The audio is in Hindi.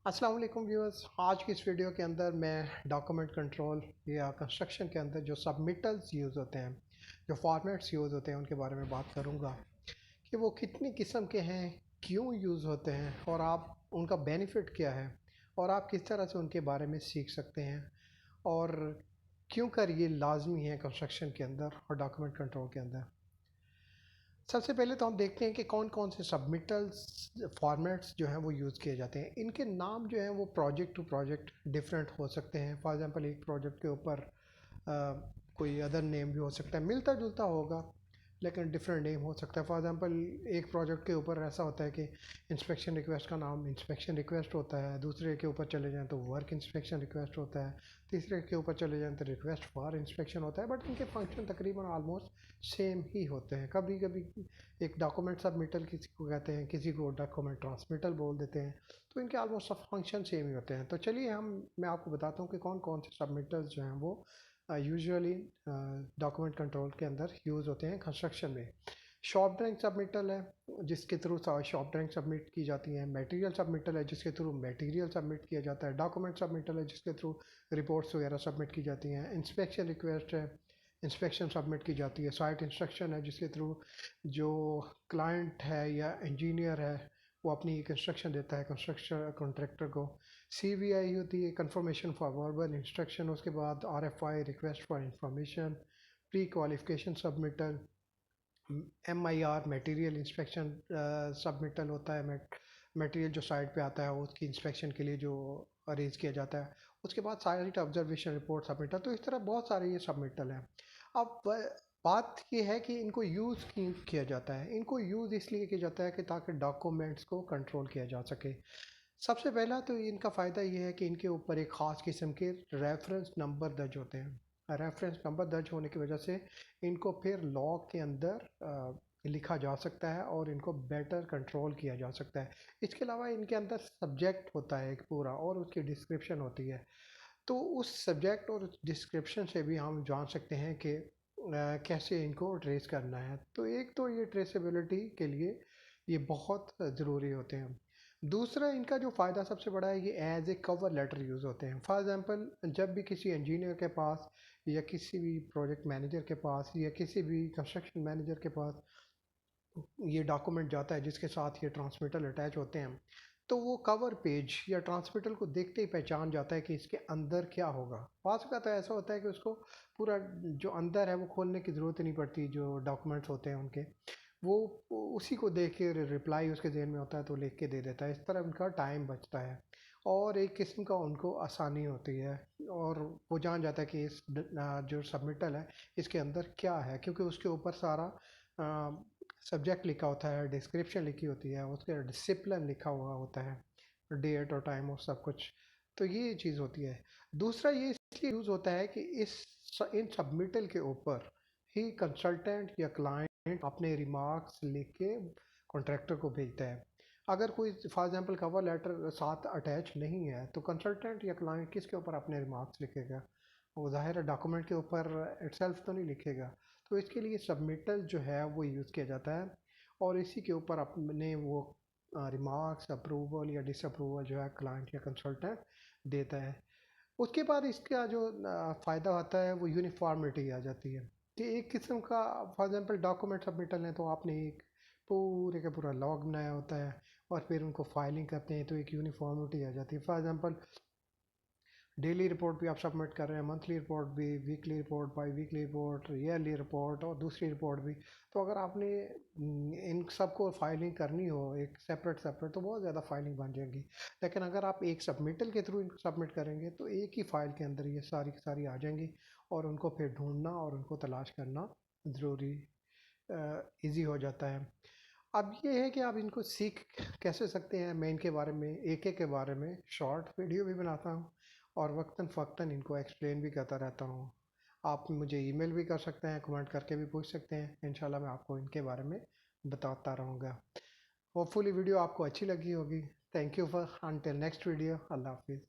अस्सलाम वालेकुम व्यूअर्स। आज की इस वीडियो के अंदर मैं डॉक्यूमेंट कंट्रोल या कंस्ट्रक्शन के अंदर जो सबमिटल्स यूज़ होते हैं, जो फॉर्मेट्स यूज़ होते हैं, उनके बारे में बात करूंगा कि वो कितनी किस्म के हैं, क्यों यूज़ होते हैं और आप उनका बेनिफिट क्या है और आप किस तरह से उनके बारे में सीख सकते हैं और क्यों कर ये लाजमी है कंस्ट्रक्शन के अंदर और डॉक्यूमेंट कंट्रोल के अंदर। सबसे पहले तो हम देखते हैं कि कौन कौन से सबमिटल्स फॉर्मेट्स जो हैं वो यूज़ किए जाते हैं। इनके नाम जो हैं वो प्रोजेक्ट टू प्रोजेक्ट डिफरेंट हो सकते हैं। फॉर एग्जांपल एक प्रोजेक्ट के ऊपर कोई अदर नेम भी हो सकता है, मिलता जुलता होगा लेकिन डिफरेंट नेम हो सकता है। फॉर एग्जांपल एक प्रोजेक्ट के ऊपर ऐसा होता है कि इंस्पेक्शन रिक्वेस्ट का नाम इंस्पेक्शन रिक्वेस्ट होता है, दूसरे के ऊपर चले जाएँ तो वर्क इंस्पेक्शन रिक्वेस्ट होता है, तीसरे के ऊपर चले जाएँ तो रिक्वेस्ट फॉर इंस्पेक्शन होता है। बट इनके फंक्शन तकरीबन ऑलमोस्ट सेम ही होते हैं। कभी कभी एक डॉक्यूमेंट सबमिटल किसी को कहते हैं, किसी को डॉक्यूमेंट ट्रांसमिटल बोल देते हैं, तो इनके ऑलमोस्ट सब फंक्शन सेम ही होते हैं। तो चलिए मैं आपको बताता हूँ कि कौन कौन से सबमिटल्स जो हैं वो यूजुअली डॉक्यूमेंट कंट्रोल के अंदर यूज़ होते हैं कंस्ट्रक्शन में। शॉप ड्राइंग सबमिटल है जिसके थ्रू शॉप ड्राइंग सबमिट की जाती है। मटेरियल सबमिटल है जिसके थ्रू मटेरियल सबमिट किया जाता है। डॉक्यूमेंट सबमिटल है जिसके थ्रू रिपोर्ट्स वगैरह सबमिट की जाती हैं। इंस्पेक्शन रिक्वेस्ट है, इंस्पेक्शन सबमिट की जाती है। साइट इंस्ट्रक्शन है जिसके थ्रू जो क्लाइंट है या इंजीनियर है वो अपनी एक इंस्ट्रक्शन देता है कंस्ट्रक्शन कॉन्ट्रैक्टर को। CVI होती है, कंफर्मेशन फॉर वर्बल इंस्ट्रक्शन। उसके बाद RFI, request for information. Pre qualification submittal. MIR, material inspection submittal होता है। मटेरियल जो साइट पे आता है उसकी इंस्पेक्शन के लिए जो अरेंज किया जाता है। उसके बाद साइट ऑब्जर्वेशन रिपोर्ट सबमिटल। तो इस तरह बहुत सारे ये सबमिटल हैं। अब बात ये है कि इनको यूज़ क्यों किया जाता है। इनको यूज़ इसलिए किया जाता है कि ताकि डॉक्यूमेंट्स को कंट्रोल किया जा सके। सबसे पहला तो इनका फ़ायदा ये है कि इनके ऊपर एक ख़ास किस्म के रेफरेंस नंबर दर्ज होते हैं। रेफरेंस नंबर दर्ज होने की वजह से इनको फिर लॉ के अंदर लिखा जा सकता है और इनको बेटर कंट्रोल किया जा सकता है। इसके अलावा इनके अंदर सब्जेक्ट होता है एक पूरा और उसकी डिस्क्रिप्शन होती है। तो उस सब्जेक्ट और डिस्क्रिप्शन से भी हम जान सकते हैं कि कैसे इनको ट्रेस करना है। तो एक तो ये ट्रेसेबिलिटी के लिए ये बहुत ज़रूरी होते हैं। दूसरा इनका जो फ़ायदा सबसे बड़ा है, ये as a cover letter use होते हैं। फॉर एग्ज़ाम्पल जब भी किसी इंजीनियर के पास या किसी भी प्रोजेक्ट मैनेजर के पास या किसी भी कंस्ट्रक्शन मैनेजर के पास ये डॉक्यूमेंट जाता है जिसके साथ ये ट्रांसमिटल अटैच होते हैं, तो वो कवर पेज या ट्रांसमिटल को देखते ही पहचान जाता है कि इसके अंदर क्या होगा। पास का तो ऐसा होता है कि उसको पूरा जो अंदर है वो खोलने की ज़रूरत ही नहीं पड़ती। जो डॉक्यूमेंट्स होते हैं उनके वो उसी को देख के रिप्लाई उसके जहन में होता है तो लिख के दे देता है। इस तरह उनका टाइम बचता है और एक किस्म का उनको आसानी होती है और वो जान जाता है कि इस जो सबमिटल है इसके अंदर क्या है, क्योंकि उसके ऊपर सारा सब्जेक्ट लिखा होता है, डिस्क्रिप्शन लिखी होती है, उसके डिसिप्लिन लिखा हुआ होता है, डेट और टाइम और सब कुछ। तो ये चीज़ होती है। दूसरा ये इसलिए यूज़ होता है कि इन सबमिटल के ऊपर ही कंसल्टेंट या क्लाइंट अपने रिमार्क्स लिख के कॉन्ट्रैक्टर को भेजता है। अगर कोई फॉर एग्जांपल कवर लेटर साथ अटैच नहीं है तो कंसल्टेंट या क्लाइंट किसके ऊपर अपने रिमार्क्स लिखेगा? वो ज़ाहिर है डॉक्यूमेंट के ऊपर इटसेल्फ तो नहीं लिखेगा। तो इसके लिए सबमिटल जो है वो यूज़ किया जाता है और इसी के ऊपर अपने वो रिमार्क्स, अप्रूवल या डिसअप्रूवल जो है क्लाइंट या कंसल्टेंट देता है। उसके बाद इसका जो फ़ायदा होता है वो यूनिफॉर्मिटी आ जाती है कि एक किस्म का फॉर एग्जांपल डॉक्यूमेंट सबमिटल है तो आपने एक पूरे का पूरा लॉग बनाया होता है और फिर उनको फाइलिंग करते हैं तो एक यूनिफॉर्मिटी आ जाती है। फॉर एग्जांपल डेली रिपोर्ट भी आप सबमिट कर रहे हैं, मंथली रिपोर्ट भी, weekly report, by weekly report, yearly report और दूसरी रिपोर्ट भी। तो अगर आपने इन सबको फाइलिंग करनी हो एक सेपरेट सेपरेट तो बहुत ज़्यादा फाइलिंग बन जाएगी। लेकिन अगर आप एक सबमिटल के थ्रू इनको सबमिट करेंगे तो एक ही फाइल के अंदर ये सारी की सारी आ जाएंगी और उनको फिर ढूंढना और उनको तलाश करना ज़रूरी ईजी हो जाता है। अब ये है कि आप इनको सीख कैसे सकते हैं। मैं इनके बारे में एक एक के बारे में शॉर्ट वीडियो भी बनाता हूँ और वक्तन फ़क्तन इनको एक्सप्लेन भी करता रहता हूँ। आप मुझे ईमेल भी कर सकते हैं, कमेंट करके भी पूछ सकते हैं। इंशाल्लाह मैं आपको इनके बारे में बताता रहूँगा। होपफुली वीडियो आपको अच्छी लगी होगी। Thank you for, until next video. अल्लाह हाफिज़।